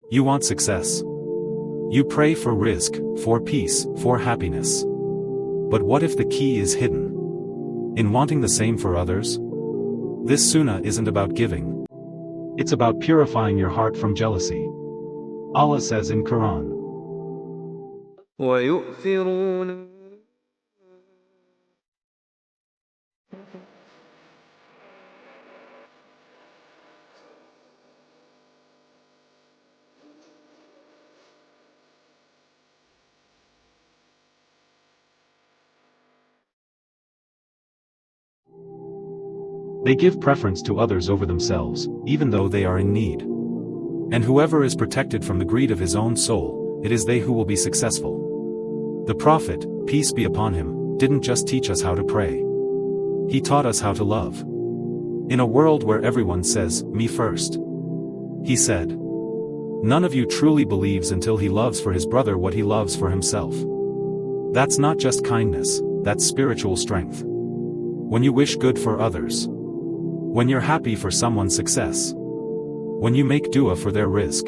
You want success. You pray for rizq, for peace, for happiness. But what if the key is hidden in wanting the same for others? This sunnah isn't about giving. It's about purifying your heart from jealousy. Allah says in Quran, وَيُؤْثِرُونَ they give preference to others over themselves, even though they are in need. And whoever is protected from the greed of his own soul, it is they who will be successful. The Prophet, peace be upon him, didn't just teach us how to pray. He taught us how to love. In a world where everyone says, me first. He said, none of you truly believes until he loves for his brother what he loves for himself. That's not just kindness, that's spiritual strength. When you wish good for others. When you're happy for someone's success. When you make dua for their rizq.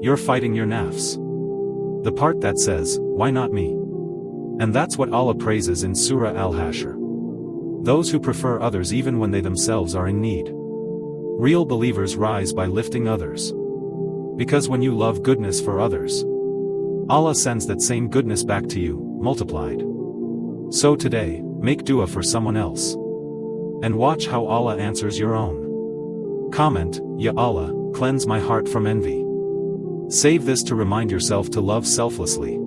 You're fighting your nafs. The part that says, why not me? And that's what Allah praises in Surah Al-Hashr. Those who prefer others even when they themselves are in need. Real believers rise by lifting others. Because when you love goodness for others, Allah sends that same goodness back to you, multiplied. So today, make dua for someone else. And watch how Allah answers your own. Comment, Ya Allah, cleanse my heart from envy. Save this to remind yourself to love selflessly.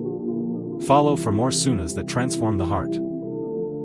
Follow for more sunnahs that transform the heart.